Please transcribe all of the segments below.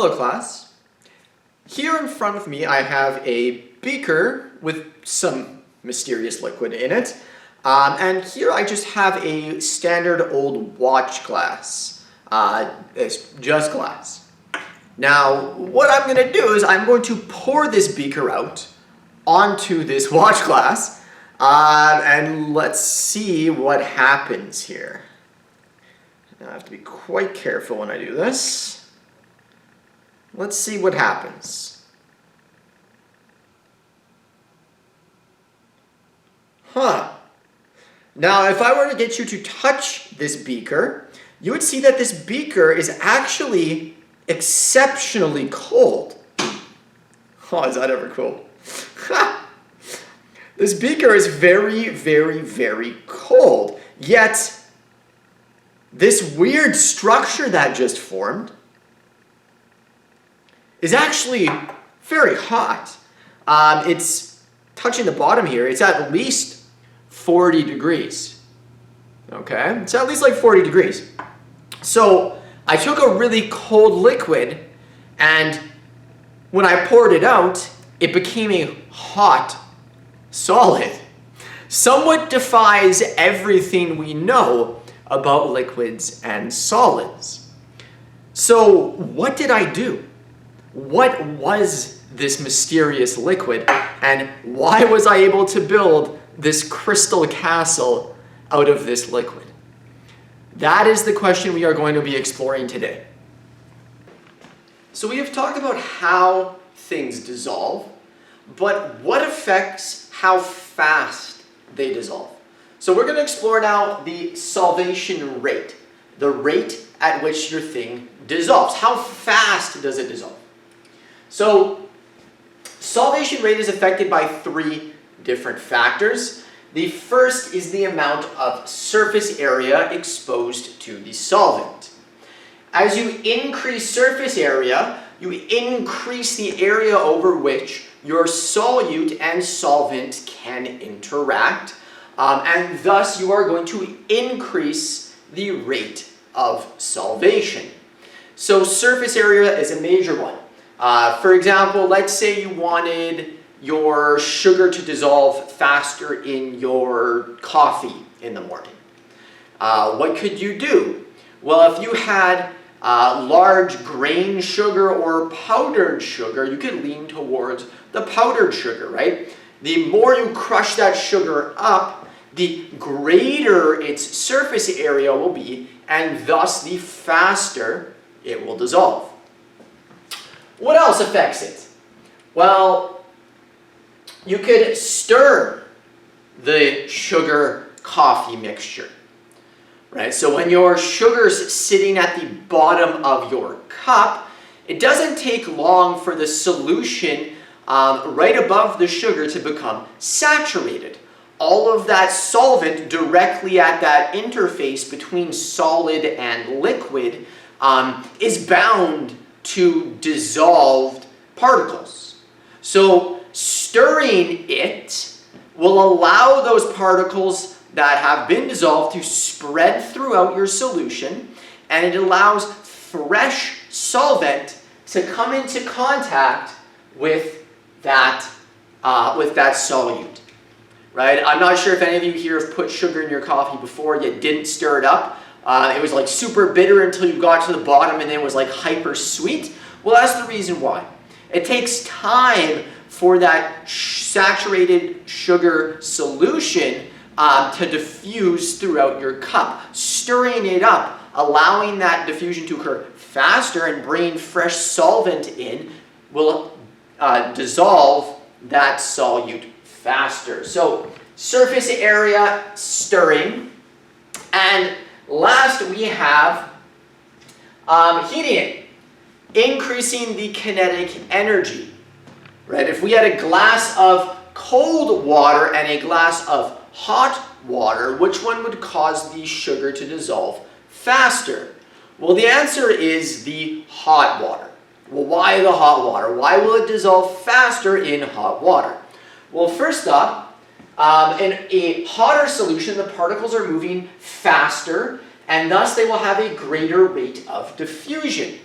Hello class. Here in front of me I have a beaker with some mysterious liquid in it. And here I just have a standard old watch glass. It's just glass. Now what I'm going to do is I'm going to pour this beaker out onto this watch glass. And let's see what happens here. Now I have to be quite careful when I do this. Let's see what happens. Now, if I were to get you to touch this beaker, you would see that this beaker is actually exceptionally cold. Oh, is that ever cool? This beaker is very, very, very cold. Yet, this weird structure that just formed is actually very hot. It's touching the bottom here. It's at least 40 degrees. Okay? It's at least like 40 degrees. So I took a really cold liquid, and when I poured it out, it became a hot solid. Somewhat defies everything we know about liquids and solids. So what did I do? What was this mysterious liquid, and why was I able to build this crystal castle out of this liquid? That is the question we are going to be exploring today. So we have talked about how things dissolve, but what affects how fast they dissolve? So we're going to explore now the solvation rate, the rate at which your thing dissolves. How fast does it dissolve? So, solvation rate is affected by three different factors. The first is the amount of surface area exposed to the solvent. As you increase surface area, you increase the area over which your solute and solvent can interact, and thus you are going to increase the rate of solvation. So, surface area is a major one. For example, let's say you wanted your sugar to dissolve faster in your coffee in the morning. What could you do? Well, if you had large grain sugar or powdered sugar, you could lean towards the powdered sugar, right? The more you crush that sugar up, the greater its surface area will be, and thus the faster it will dissolve. What else affects it? Well, you could stir the sugar coffee mixture, right? So when your sugar's sitting at the bottom of your cup, it doesn't take long for the solution right above the sugar to become saturated. All of that solvent directly at that interface between solid and liquid is bound to dissolved particles. So stirring it will allow those particles that have been dissolved to spread throughout your solution, and it allows fresh solvent to come into contact with that solute. Right? I'm not sure if any of you here have put sugar in your coffee before, you didn't stir it up. It was like super bitter until you got to the bottom, and then it was like hyper sweet. Well, that's the reason why. It takes time for that saturated sugar solution to diffuse throughout your cup. Stirring it up, allowing that diffusion to occur faster and bringing fresh solvent in will dissolve that solute faster. So, surface area stirring, and last we have heating it, increasing the kinetic energy. Right? If we had a glass of cold water and a glass of hot water, which one would cause the sugar to dissolve faster? Well, the answer is the hot water. Well, why the hot water? Why will it dissolve faster in hot water? Well, first up, in a hotter solution, the particles are moving faster, and thus they will have a greater rate of diffusion.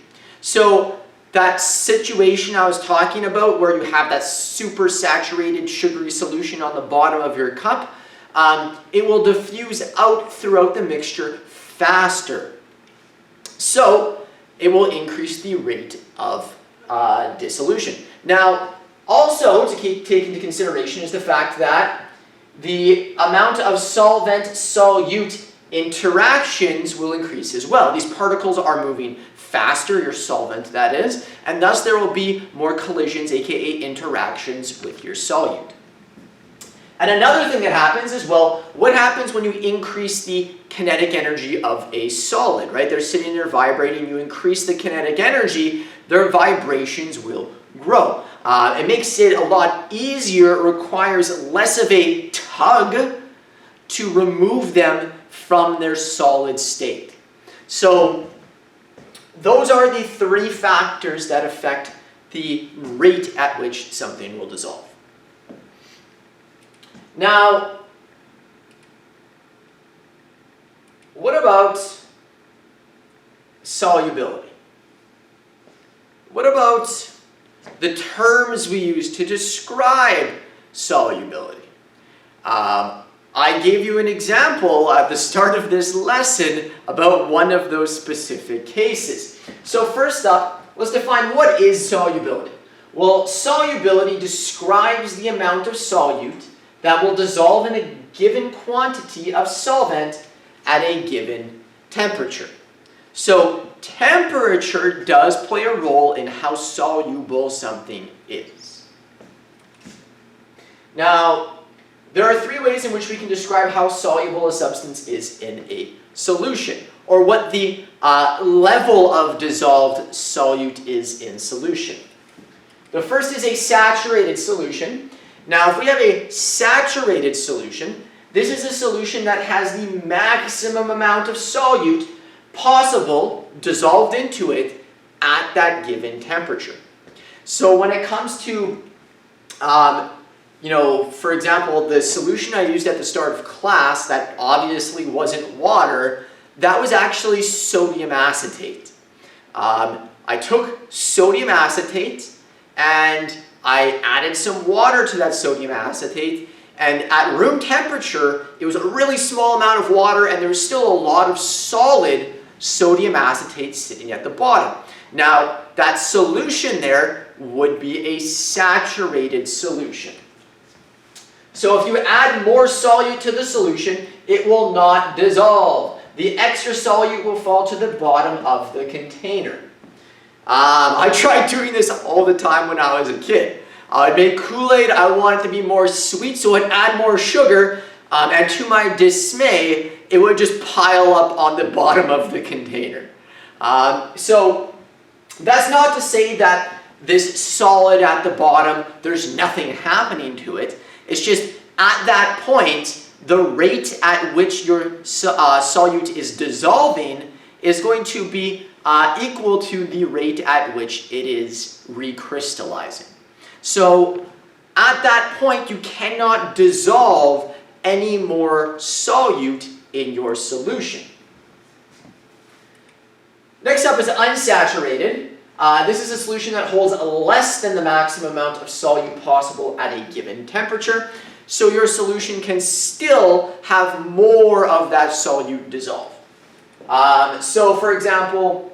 So that situation I was talking about where you have that super saturated sugary solution on the bottom of your cup, it will diffuse out throughout the mixture faster. So it will increase the rate of dissolution. Now, also to take into consideration is the fact that the amount of solvent-solute interactions will increase as well. These particles are moving faster, your solvent that is, and thus there will be more collisions, aka interactions with your solute. And another thing that happens is, well, what happens when you increase the kinetic energy of a solid, right? They're sitting there vibrating, you increase the kinetic energy, their vibrations will grow. It makes it a lot easier, it requires less of a tug to remove them from their solid state. So those are the three factors that affect the rate at which something will dissolve. Now, what about solubility? What about the terms we use to describe solubility? I gave you an example at the start of this lesson about one of those specific cases. So first up, let's define what is solubility. Well, solubility describes the amount of solute that will dissolve in a given quantity of solvent at a given temperature. So temperature does play a role in how soluble something is. Now, there are three ways in which we can describe how soluble a substance is in a solution, or what the level of dissolved solute is in solution. The first is a saturated solution. Now, if we have a saturated solution, this is a solution that has the maximum amount of solute possible dissolved into it at that given temperature. So when it comes to for example, the solution I used at the start of class that obviously wasn't water, that was actually sodium acetate. I took sodium acetate and I added some water to that sodium acetate, and at room temperature, it was a really small amount of water and there was still a lot of solid sodium acetate sitting at the bottom. Now, that solution there would be a saturated solution. So if you add more solute to the solution, it will not dissolve. The extra solute will fall to the bottom of the container. I tried doing this all the time when I was a kid. I'd make Kool-Aid, I wanted it to be more sweet, so I'd add more sugar, and to my dismay, it would just pile up on the bottom of the container. So that's not to say that this solid at the bottom, there's nothing happening to it. It's just at that point, the rate at which your solute is dissolving is going to be equal to the rate at which it is recrystallizing. So at that point, you cannot dissolve any more solute in your solution. Next up is unsaturated. This is a solution that holds less than the maximum amount of solute possible at a given temperature. So your solution can still have more of that solute dissolve. So for example,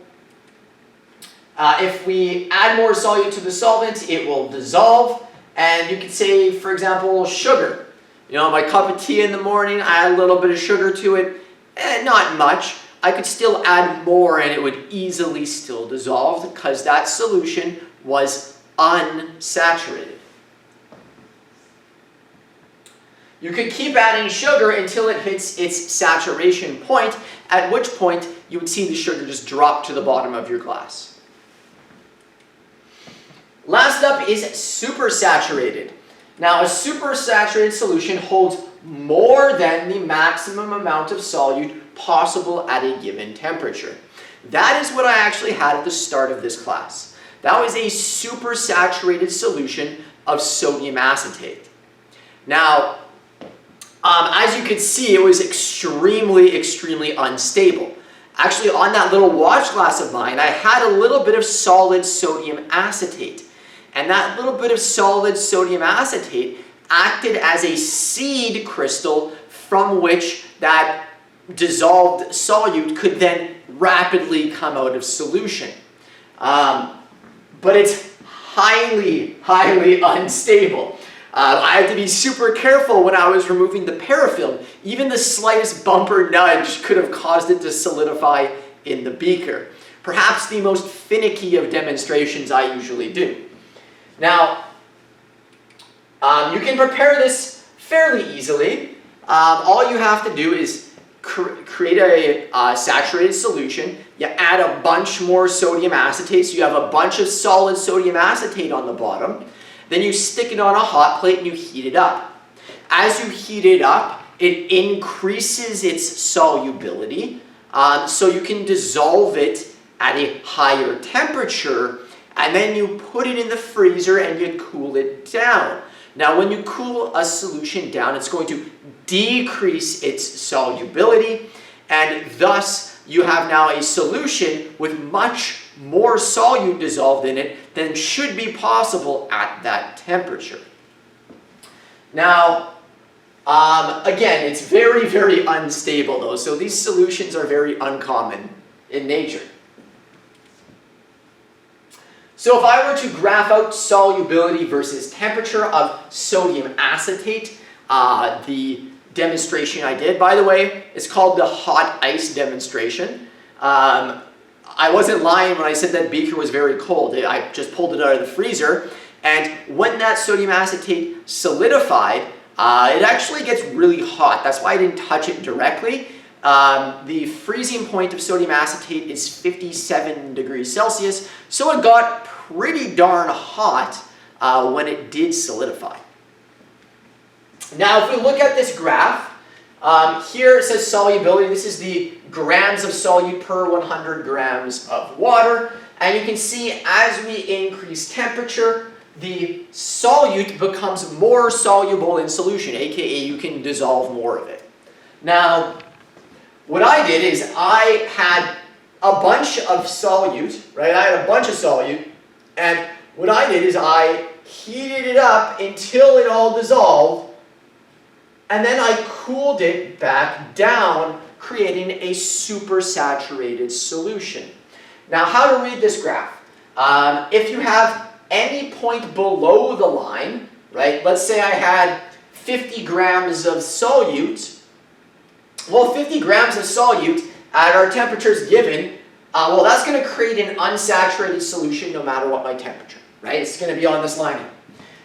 if we add more solute to the solvent, it will dissolve. And you could say, for example, sugar. My cup of tea in the morning, I add a little bit of sugar to it. Not much. I could still add more and it would easily still dissolve because that solution was unsaturated. You could keep adding sugar until it hits its saturation point, at which point you would see the sugar just drop to the bottom of your glass. Last up is supersaturated. Now, a supersaturated solution holds more than the maximum amount of solute possible at a given temperature. That is what I actually had at the start of this class. That was a supersaturated solution of sodium acetate. Now, as you can see, it was extremely, extremely unstable. Actually, on that little watch glass of mine, I had a little bit of solid sodium acetate. And that little bit of solid sodium acetate acted as a seed crystal from which that dissolved solute could then rapidly come out of solution. But it's highly, highly unstable. I had to be super careful when I was removing the parafilm. Even the slightest bump or nudge could have caused it to solidify in the beaker. Perhaps the most finicky of demonstrations I usually do. Now, you can prepare this fairly easily. All you have to do is create a saturated solution. You add a bunch more sodium acetate, so you have a bunch of solid sodium acetate on the bottom. Then you stick it on a hot plate and you heat it up. As you heat it up, it increases its solubility, so you can dissolve it at a higher temperature, and then you put it in the freezer and you cool it down. Now, when you cool a solution down, it's going to decrease its solubility, and thus you have now a solution with much more solute dissolved in it than should be possible at that temperature. Now, again, it's very, very unstable though, so these solutions are very uncommon in nature. So if I were to graph out solubility versus temperature of sodium acetate, the demonstration I did, by the way, is called the hot ice demonstration. I wasn't lying when I said that beaker was very cold. I just pulled it out of the freezer, and when that sodium acetate solidified, it actually gets really hot. That's why I didn't touch it directly. The freezing point of sodium acetate is 57 degrees Celsius, so it got pretty darn hot when it did solidify. Now, if we look at this graph, here it says solubility. This is the grams of solute per 100 grams of water. And you can see as we increase temperature, the solute becomes more soluble in solution, aka you can dissolve more of it. Now, what I did is I had a bunch of solute, right? I had a bunch of solute, and what I did is I heated it up until it all dissolved, and then I cooled it back down, creating a supersaturated solution. Now, how to read this graph? If you have any point below the line, right? Let's say I had 50 grams of solute. Well, 50 grams of solute at our temperatures given, well, that's going to create an unsaturated solution no matter what my temperature, right? It's going to be on this line here.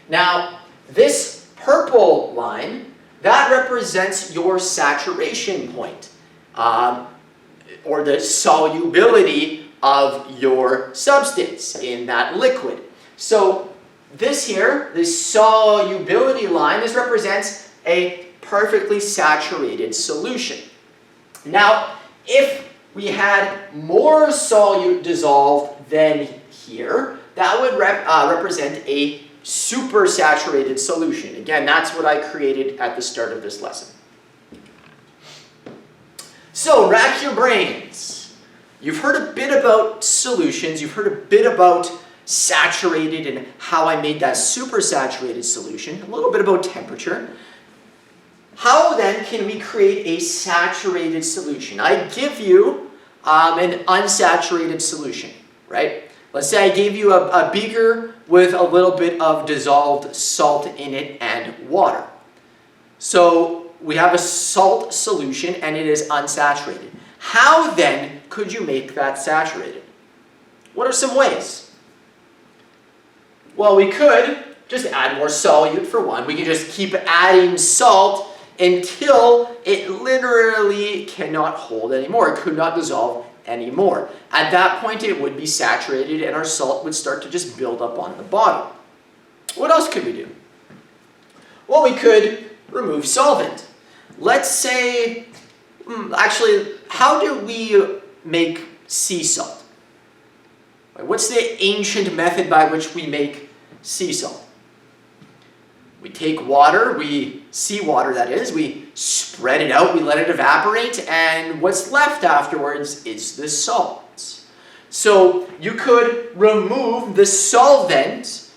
Now, this purple line, that represents your saturation point, or the solubility of your substance in that liquid. So this here, this solubility line, this represents a perfectly saturated solution. Now, if we had more solute dissolved than here, that would represent a supersaturated solution. Again, that's what I created at the start of this lesson. So, rack your brains. You've heard a bit about solutions, you've heard a bit about saturated and how I made that supersaturated solution, a little bit about temperature. How then can we create a saturated solution? I give you an unsaturated solution, right? Let's say I gave you a beaker with a little bit of dissolved salt in it and water. So we have a salt solution and it is unsaturated. How then could you make that saturated? What are some ways? Well, we could just add more solute for one. We could just keep adding salt until it literally cannot hold anymore. It could not dissolve anymore. At that point, it would be saturated and our salt would start to just build up on the bottom. What else could we do? Well, we could remove solvent. Let's say, actually, how do we make sea salt? What's the ancient method by which we make sea salt? We take water, seawater that is, we spread it out, we let it evaporate, and what's left afterwards is the salts. So you could remove the solvent,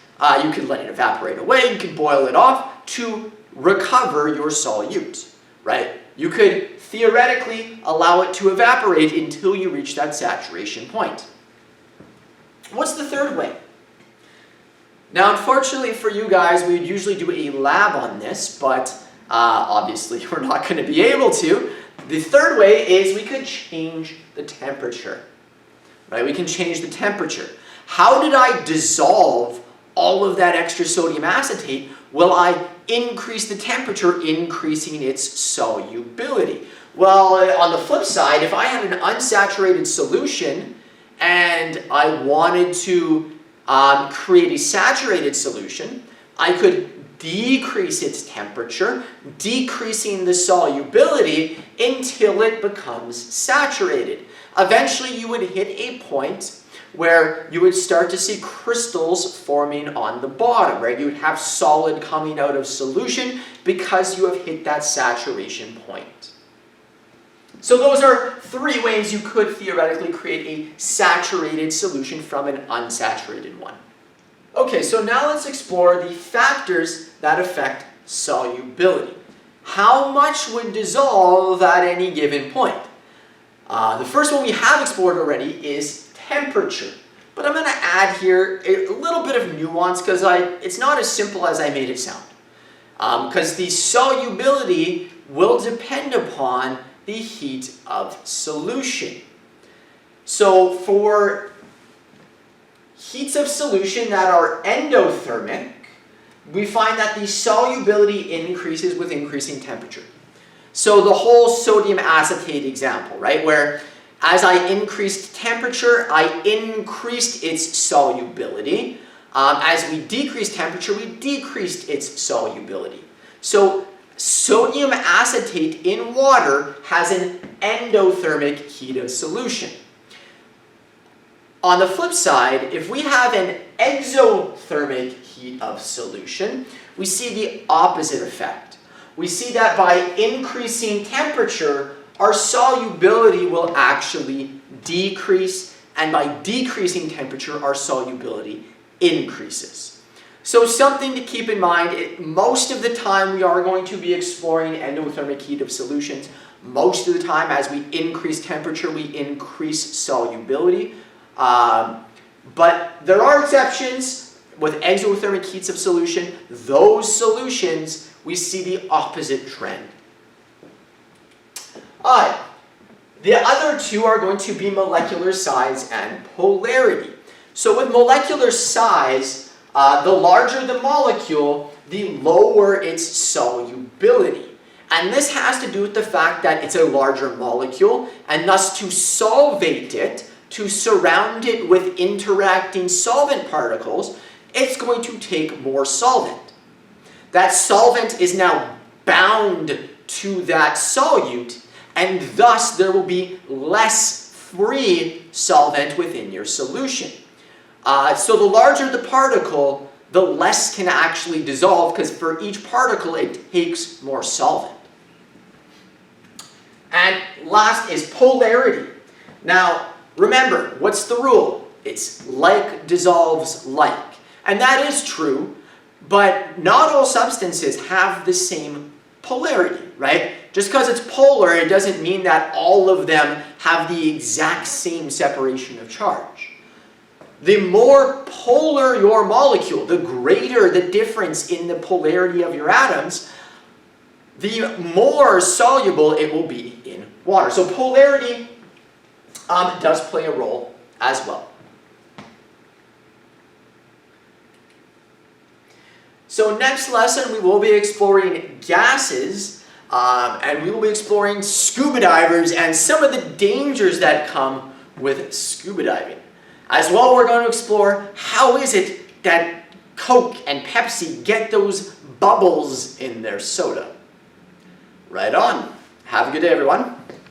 you could let it evaporate away, you can boil it off to recover your solute, right? You could theoretically allow it to evaporate until you reach that saturation point. What's the third way? Now, unfortunately for you guys, we would usually do a lab on this, but obviously we're not going to be able to. The third way is we could change the temperature, right? We can change the temperature. How did I dissolve all of that extra sodium acetate? Well, I increase the temperature, increasing its solubility. Well, on the flip side, if I had an unsaturated solution and I wanted to create a saturated solution, I could decrease its temperature, decreasing the solubility until it becomes saturated. Eventually, you would hit a point where you would start to see crystals forming on the bottom, right? You would have solid coming out of solution because you have hit that saturation point. So those are three ways you could theoretically create a saturated solution from an unsaturated one. Okay, so now let's explore the factors that affect solubility. How much would dissolve at any given point? The first one we have explored already is temperature. But I'm going to add here a little bit of nuance because it's not as simple as I made it sound. Because the solubility will depend upon the heat of solution. So for heats of solution that are endothermic, we find that the solubility increases with increasing temperature. So the whole sodium acetate example, right, where as I increased temperature, I increased its solubility. As we decreased temperature, we decreased its solubility. So sodium acetate in water has an endothermic heat of solution. On the flip side, if we have an exothermic heat of solution, we see the opposite effect. We see that by increasing temperature, our solubility will actually decrease, and by decreasing temperature, our solubility increases. So something to keep in mind, most of the time we are going to be exploring endothermic heat of solutions. Most of the time as we increase temperature, we increase solubility. But there are exceptions with exothermic heats of solution. Those solutions, we see the opposite trend. Alright, the other two are going to be molecular size and polarity. So with molecular size, the larger the molecule, the lower its solubility. And this has to do with the fact that it's a larger molecule, and thus to solvate it, to surround it with interacting solvent particles, it's going to take more solvent. That solvent is now bound to that solute, and thus there will be less free solvent within your solution. So the larger the particle, the less can actually dissolve, because for each particle it takes more solvent. And last is polarity. Now, remember, what's the rule? It's like dissolves like. And that is true, but not all substances have the same polarity, right? Just because it's polar, it doesn't mean that all of them have the exact same separation of charge. The more polar your molecule, the greater the difference in the polarity of your atoms, the more soluble it will be in water. So polarity does play a role as well. So next lesson we will be exploring gases, and we will be exploring scuba divers and some of the dangers that come with scuba diving. As well, we're going to explore how is it that Coke and Pepsi get those bubbles in their soda. Right on. Have a good day, everyone.